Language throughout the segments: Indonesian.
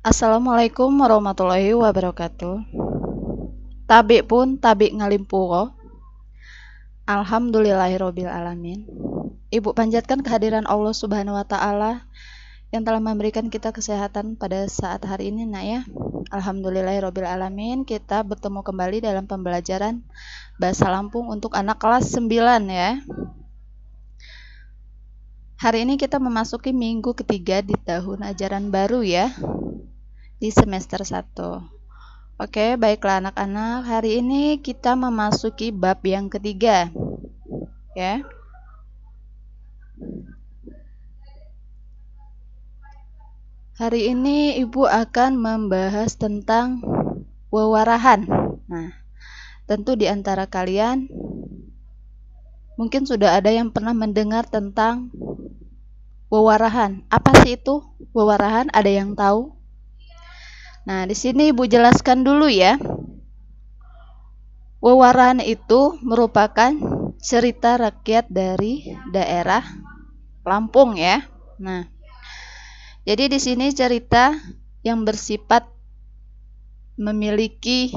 Assalamualaikum warahmatullahi wabarakatuh. Tabi pun tabi ngalimpuo. Alhamdulillahirabbil alamin. Ibu panjatkan kehadiran Allah Subhanahu wa taala yang telah memberikan kita kesehatan pada saat hari ini, Nak ya. Alhamdulillahirabbil alamin. Kita bertemu kembali dalam pembelajaran bahasa Lampung untuk anak kelas 9 ya. Hari ini kita memasuki minggu ketiga di tahun ajaran baru ya. Di semester 1. Oke, baiklah anak-anak. Hari ini kita memasuki bab yang ketiga. Ya. Hari ini Ibu akan membahas tentang wewarahan. Nah, tentu di antara kalian mungkin sudah ada yang pernah mendengar tentang wewarahan. Apa sih itu wewarahan? Ada yang tahu? Nah, di sini Ibu jelaskan dulu ya. Wewarahan itu merupakan cerita rakyat dari daerah Lampung ya. Nah, jadi di sini cerita yang bersifat memiliki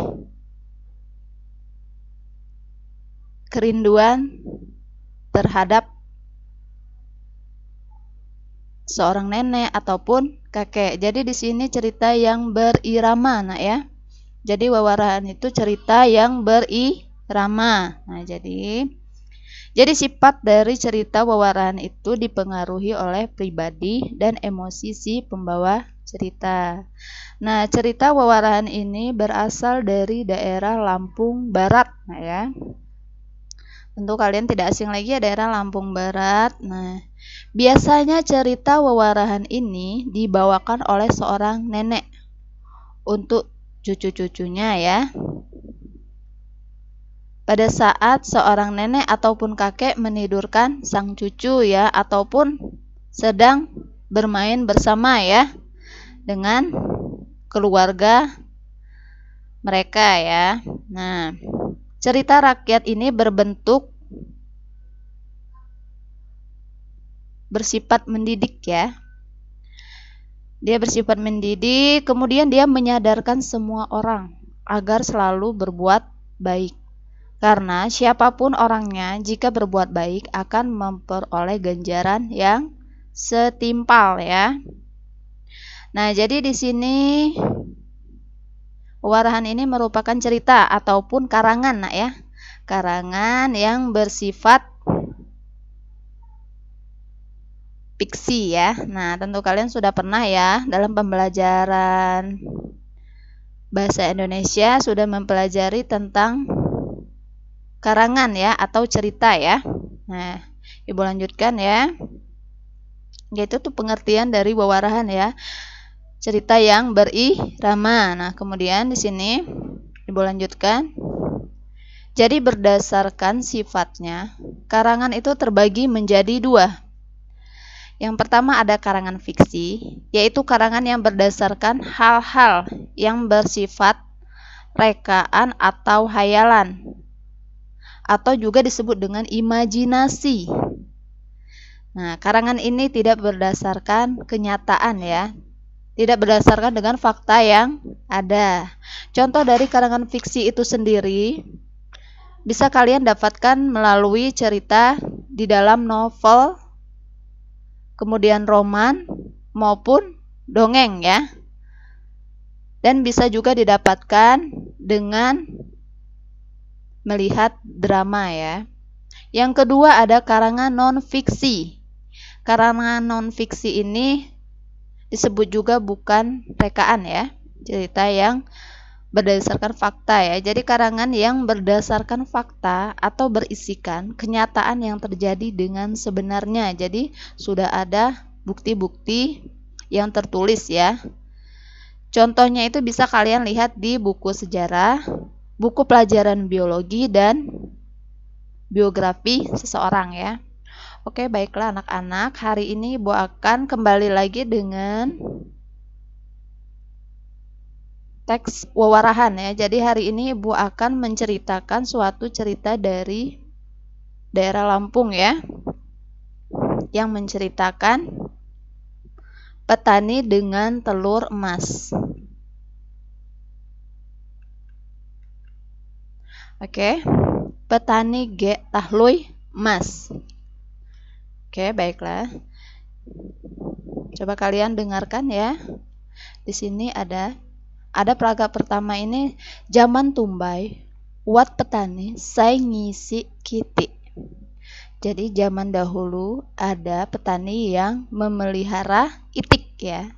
kerinduan terhadap seorang nenek ataupun kakek. Jadi di sini cerita yang berirama, Nak ya. Jadi wewarahan itu cerita yang berirama. Nah, jadi sifat dari cerita wewarahan itu dipengaruhi oleh pribadi dan emosi si pembawa cerita. Nah, cerita wewarahan ini berasal dari daerah Lampung Barat, nah ya. Tentu kalian tidak asing lagi ya daerah Lampung Barat. Nah, biasanya cerita wewarahan ini dibawakan oleh seorang nenek untuk cucu-cucunya ya. Pada saat seorang nenek ataupun kakek menidurkan sang cucu ya, ataupun sedang bermain bersama ya dengan keluarga mereka ya. Nah, cerita rakyat ini berbentuk bersifat mendidik ya. Dia bersifat mendidik, kemudian dia menyadarkan semua orang agar selalu berbuat baik. Karena siapapun orangnya, jika berbuat baik akan memperoleh ganjaran yang setimpal ya. Nah, jadi di sini wewarahan ini merupakan cerita ataupun karangan, Nak ya. Karangan yang bersifat fiksi ya. Nah, tentu kalian sudah pernah ya dalam pembelajaran bahasa Indonesia sudah mempelajari tentang karangan ya atau cerita ya. Nah, Ibu lanjutkan ya. Yaitu tuh pengertian dari wewarahan ya. Cerita yang berirama. Nah, kemudian di sini Ibu lanjutkan. Jadi berdasarkan sifatnya, karangan itu terbagi menjadi dua. Yang pertama ada karangan fiksi, yaitu karangan yang berdasarkan hal-hal yang bersifat rekaan atau hayalan, atau juga disebut dengan imajinasi. Nah, karangan ini tidak berdasarkan kenyataan ya, tidak berdasarkan dengan fakta yang ada. Contoh dari karangan fiksi itu sendiri bisa kalian dapatkan melalui cerita di dalam novel, kemudian roman maupun dongeng ya. Dan bisa juga didapatkan dengan melihat drama ya. Yang kedua ada karangan non-fiksi. Karangan non-fiksi ini disebut juga bukan rekaan ya. Cerita yang berdasarkan fakta ya. Jadi karangan yang berdasarkan fakta atau berisikan kenyataan yang terjadi dengan sebenarnya. Jadi sudah ada bukti-bukti yang tertulis ya. Contohnya itu bisa kalian lihat di buku sejarah, buku pelajaran biologi, dan biografi seseorang ya. Oke, baiklah anak-anak, hari ini Ibu akan kembali lagi dengan teks wewarahan ya. Jadi hari ini Ibu akan menceritakan suatu cerita dari daerah Lampung ya, yang menceritakan petani dengan telur emas. Oke, petani ge tahloi emas. Oke, baiklah. Coba kalian dengarkan ya. Di sini ada paragraf pertama ini, zaman tumbai wat petani saya ngisi kiti. Jadi zaman dahulu ada petani yang memelihara itik ya.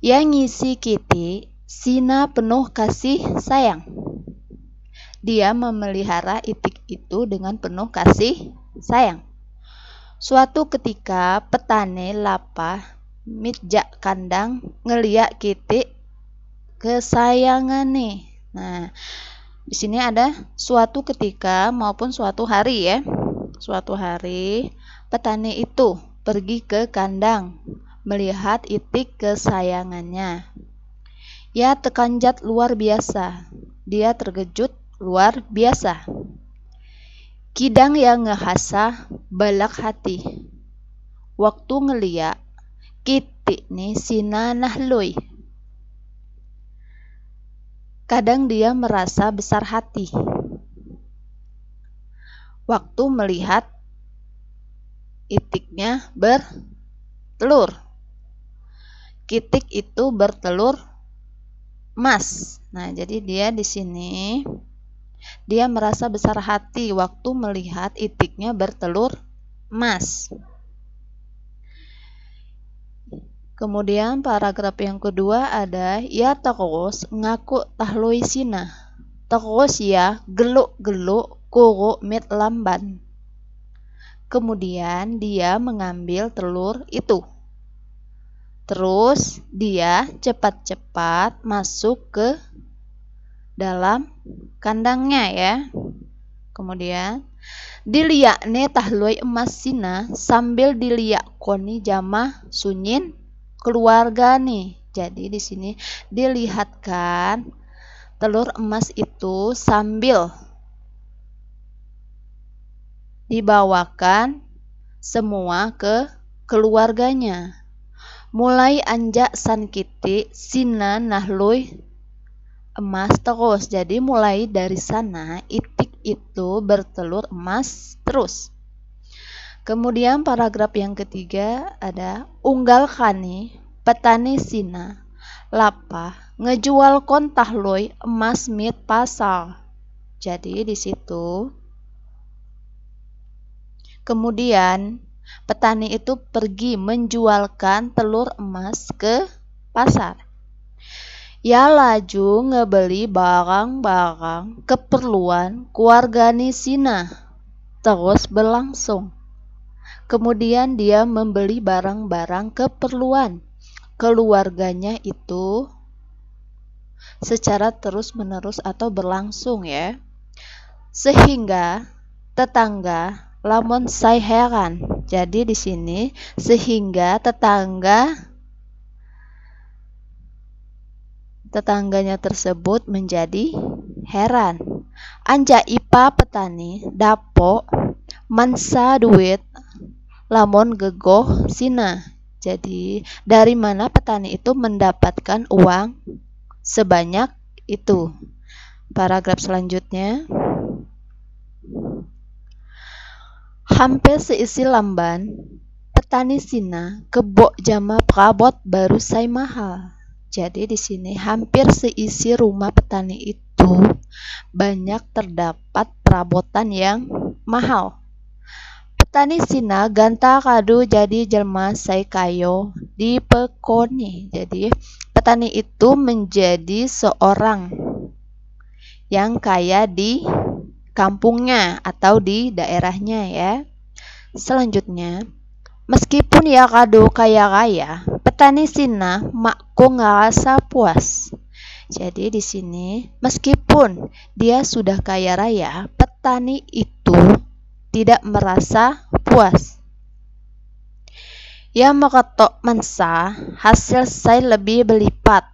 Yang ngisi kiti sina penuh kasih sayang. Dia memelihara itik itu dengan penuh kasih sayang. Suatu ketika petani lapah mijak kandang ngeliat kiti kesayangan nih. Nah, di sini ada suatu ketika maupun suatu hari ya. Suatu hari petani itu pergi ke kandang melihat itik kesayangannya. Ya terkanjat luar biasa. Dia terkejut luar biasa. Kidang yang ngehasa balak hati. Waktu ngeliat kiti nih sina nahloi. Kadang dia merasa besar hati. Waktu melihat itiknya bertelur. Kitik itu bertelur emas. Nah, jadi dia di sini dia merasa besar hati waktu melihat itiknya bertelur emas. Kemudian paragraf yang kedua ada ya terus ngaku tahloi sina. Terus ya geluk-geluk kuro mit lamban. Kemudian dia mengambil telur itu. Terus dia cepat-cepat masuk ke dalam kandangnya ya. Kemudian diliak ne tahloi emas sina sambil diliak koni jamah sunyin keluarga nih. Jadi di sini dilihatkan telur emas itu sambil dibawakan semua ke keluarganya. Mulai anjak san kiti sina nahloi emas terus. Jadi mulai dari sana itik itu bertelur emas terus. Kemudian paragraf yang ketiga ada unggal kani petani sina lapah ngejual kon tahloi emas mit pasar. Jadi di situ kemudian petani itu pergi menjualkan telur emas ke pasar. Ya laju ngebeli barang-barang keperluan keluarga sina terus berlangsung. Kemudian dia membeli barang-barang keperluan keluarganya itu secara terus-menerus atau berlangsung ya. Sehingga tetangga lamun saya heran. Jadi di sini sehingga tetangganya tersebut menjadi heran. Anja ipa petani dapo mansa duit lamun gegoh sina. Jadi dari mana petani itu mendapatkan uang sebanyak itu. Paragraf selanjutnya. Hampir seisi lamban, petani sina kebok jama perabot baru say mahal. Jadi di sini hampir seisi rumah petani itu banyak terdapat perabotan yang mahal. Petani sina ganta kadu jadi jelma say kayo di pekoni. Jadi petani itu menjadi seorang yang kaya di kampungnya atau di daerahnya ya. Selanjutnya, meskipun ya kado kaya raya, petani sina makku ngerasa puas. Jadi di sini meskipun dia sudah kaya raya, petani itu tidak merasa puas. Ya meketok mensa hasil saya lebih berlipat.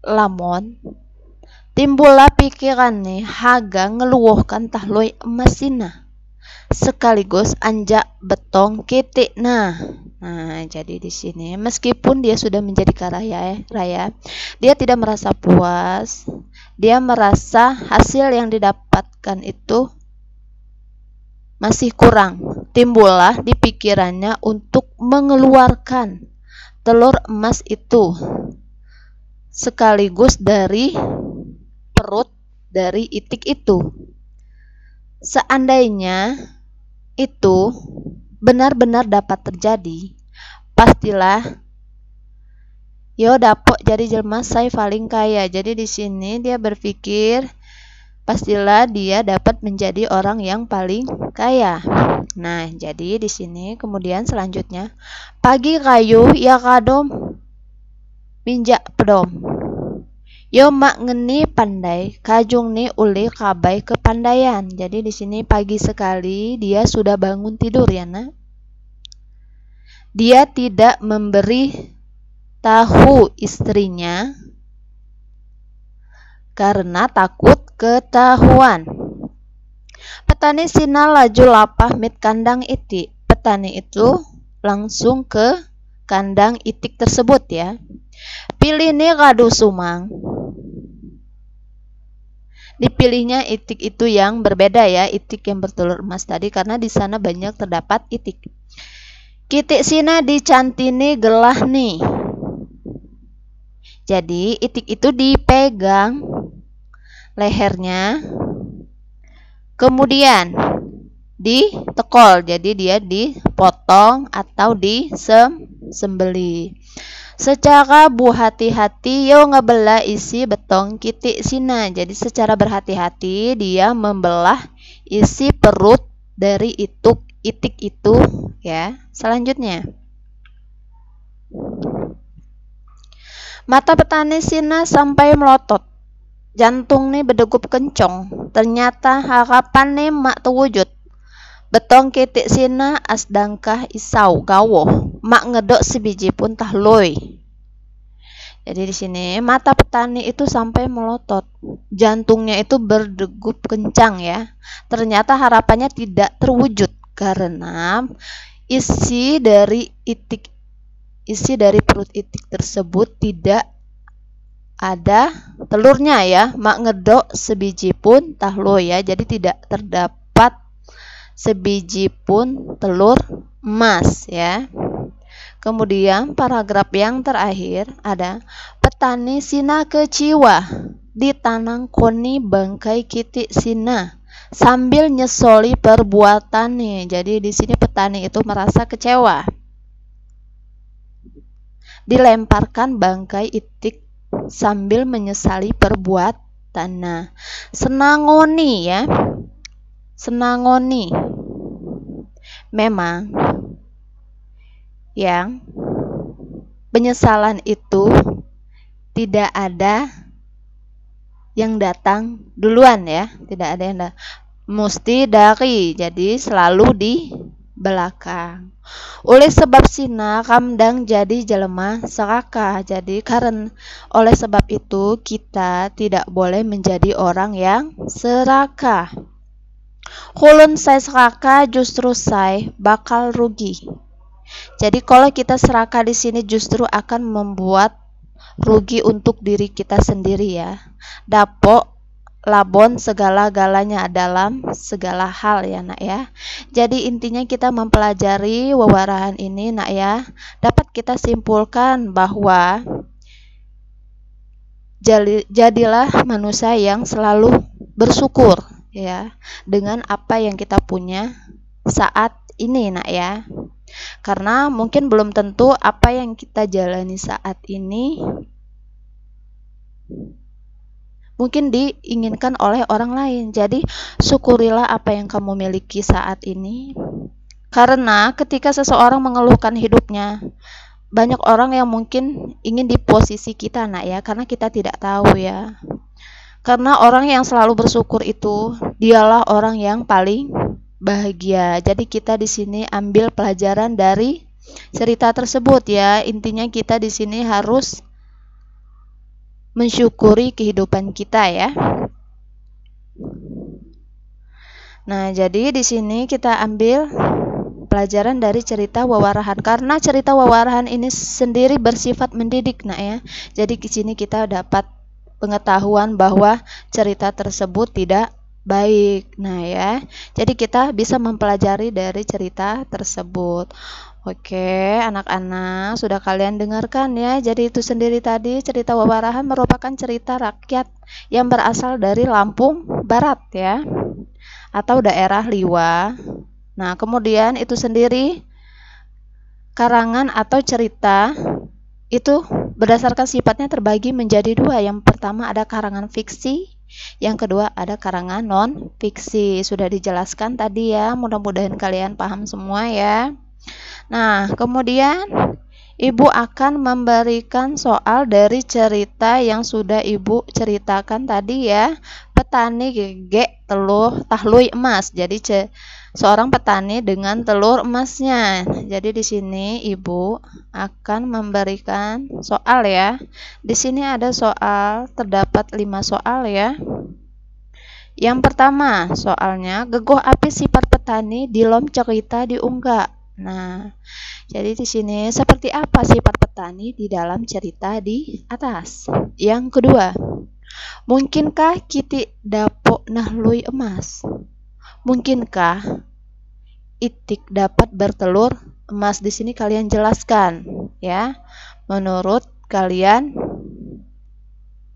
Lamun timbullah pikiran nih haga ngeluohkan tahloi emas sina. sekaligus anjak betong kitik. Nah, jadi di sini meskipun dia sudah menjadi kaya raya, dia tidak merasa puas. Dia merasa hasil yang didapatkan itu masih kurang. Timbullah di pikirannya untuk mengeluarkan telur emas itu sekaligus dari perut dari itik itu. Seandainya itu benar-benar dapat terjadi, pastilah yo dapok jadi jelma saya paling kaya. Jadi di sini dia berpikir pastilah dia dapat menjadi orang yang paling kaya. Nah, jadi di sini kemudian selanjutnya pagi kayu ya kadom minjak pedom. Yo mak ngeni pandai, kajung ni uli kabai kepandaian. Jadi di sini pagi sekali dia sudah bangun tidur ya nak. Dia tidak memberi tahu istrinya karena takut ketahuan. Petani sina laju lapah mit kandang itik. Petani itu langsung ke kandang itik tersebut ya. Pilih nih kadu sumang. Dipilihnya itik itu yang berbeda ya, itik yang bertelur emas tadi karena di sana banyak terdapat itik. Kitik sina dicantini gelah nih. Jadi itik itu dipegang lehernya, kemudian ditekol. Jadi dia dipotong atau disembeli. Secara berhati-hati yo ngebelah isi betong kitik sina. Jadi secara berhati-hati dia membelah isi perut dari itik itu ya. Selanjutnya mata petani sina sampai melotot. Jantung nih berdegup kencang. Ternyata harapan nih mak terwujud. Betong kitik sina asdangkah isau gawoh. Mak ngedok sebiji pun tahloi. Jadi di sini mata petani itu sampai melotot. Jantungnya itu berdegup kencang ya. Ternyata harapannya tidak terwujud karena isi dari perut itik tersebut tidak ada telurnya ya. Mak ngedok sebiji pun tahloi ya. Jadi tidak terdapat sebiji pun telur emas ya. Kemudian paragraf yang terakhir ada petani sina kecewa ditanang koni bangkai kitik sina sambil nyesoli perbuatannya. Jadi di sini petani itu merasa kecewa. Dilemparkan bangkai itik sambil menyesali perbuatannya. Senangoni ya. Senangoni. Memang yang penyesalan itu tidak ada yang datang duluan ya, tidak ada yang mesti dari, jadi selalu di belakang. Oleh sebab sina kamdang jadi jelema serakah. Jadi karena oleh sebab itu kita tidak boleh menjadi orang yang serakah. Kulun saya serakah justru saya bakal rugi. Jadi kalau kita serakah di sini justru akan membuat rugi untuk diri kita sendiri ya. Dapok labon segala-galanya dalam segala hal ya nak ya. Jadi intinya kita mempelajari wewarahan ini nak ya. Dapat kita simpulkan bahwa jadilah manusia yang selalu bersyukur ya dengan apa yang kita punya saat ini nak ya. Karena mungkin belum tentu apa yang kita jalani saat ini mungkin diinginkan oleh orang lain. Jadi syukurilah apa yang kamu miliki saat ini. Karena ketika seseorang mengeluhkan hidupnya, banyak orang yang mungkin ingin di posisi kita nak ya, karena kita tidak tahu ya. Karena orang yang selalu bersyukur itu dialah orang yang paling bahagia. Jadi kita di sini ambil pelajaran dari cerita tersebut ya. Intinya kita di sini harus mensyukuri kehidupan kita ya. Nah, jadi di sini kita ambil pelajaran dari cerita Wawarahan, karena cerita Wawarahan ini sendiri bersifat mendidik, nak ya. Jadi di sini kita dapat pengetahuan bahwa cerita tersebut tidak baik. Nah ya, jadi kita bisa mempelajari dari cerita tersebut. Oke, anak-anak, sudah kalian dengarkan ya. Jadi itu sendiri tadi cerita Wawarahan merupakan cerita rakyat yang berasal dari Lampung Barat ya, atau daerah Liwa. Nah, kemudian itu sendiri karangan atau cerita itu berdasarkan sifatnya terbagi menjadi dua. Yang pertama ada karangan fiksi, yang kedua ada karangan non-fiksi. Sudah dijelaskan tadi ya, mudah-mudahan kalian paham semua ya. Nah, kemudian Ibu akan memberikan soal dari cerita yang sudah Ibu ceritakan tadi ya. Petani gegek telur tahlui emas. Jadi seorang petani dengan telur emasnya. Jadi di sini Ibu akan memberikan soal ya. Di sini ada soal, terdapat 5 soal ya. Yang pertama, soalnya gegoh api sifat petani di lom cerita diunggah. Nah, jadi di sini seperti apa sifat petani di dalam cerita di atas? Yang kedua, mungkinkah kiti dapok nahlui emas? Mungkinkah itik dapat bertelur emas? Di sini kalian jelaskan ya. Menurut kalian,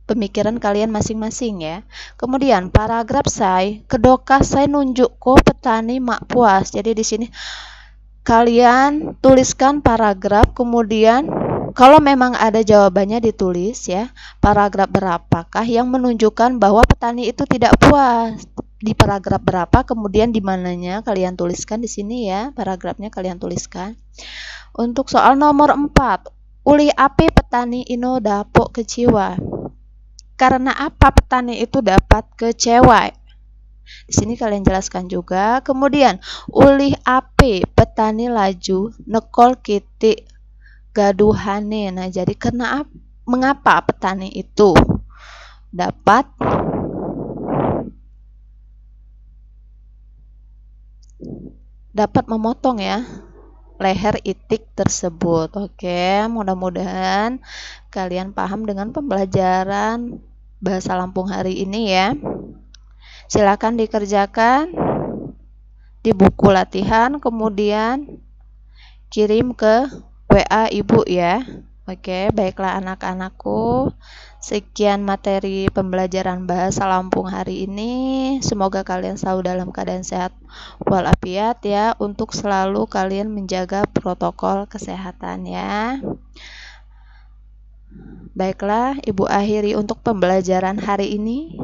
pemikiran kalian masing-masing ya. Kemudian paragraf saya, kedokah saya nunjuk ko petani mak puas. Jadi di sini kalian tuliskan paragraf, kemudian kalau memang ada jawabannya ditulis ya, paragraf berapakah yang menunjukkan bahwa petani itu tidak puas. Di paragraf berapa, kemudian di mananya kalian tuliskan di sini ya, paragrafnya kalian tuliskan. Untuk soal nomor 4, uli api petani ino dapok kecewa. Karena apa petani itu dapat kecewa? Di sini kalian jelaskan juga. Kemudian ulih ape petani laju nekol kiti gaduhane. Nah, jadi mengapa petani itu dapat memotong ya leher itik tersebut. Oke, mudah-mudahan kalian paham dengan pembelajaran bahasa Lampung hari ini ya. Silakan dikerjakan di buku latihan, kemudian kirim ke WA Ibu ya. Oke, baiklah anak-anakku. Sekian materi pembelajaran bahasa Lampung hari ini. Semoga kalian selalu dalam keadaan sehat walafiat ya. Untuk selalu kalian menjaga protokol kesehatan ya. Baiklah, Ibu akhiri untuk pembelajaran hari ini.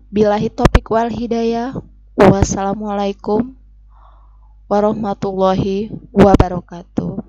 Billahi taufiq wal hidayah. Wassalamualaikum warahmatullahi wabarakatuh.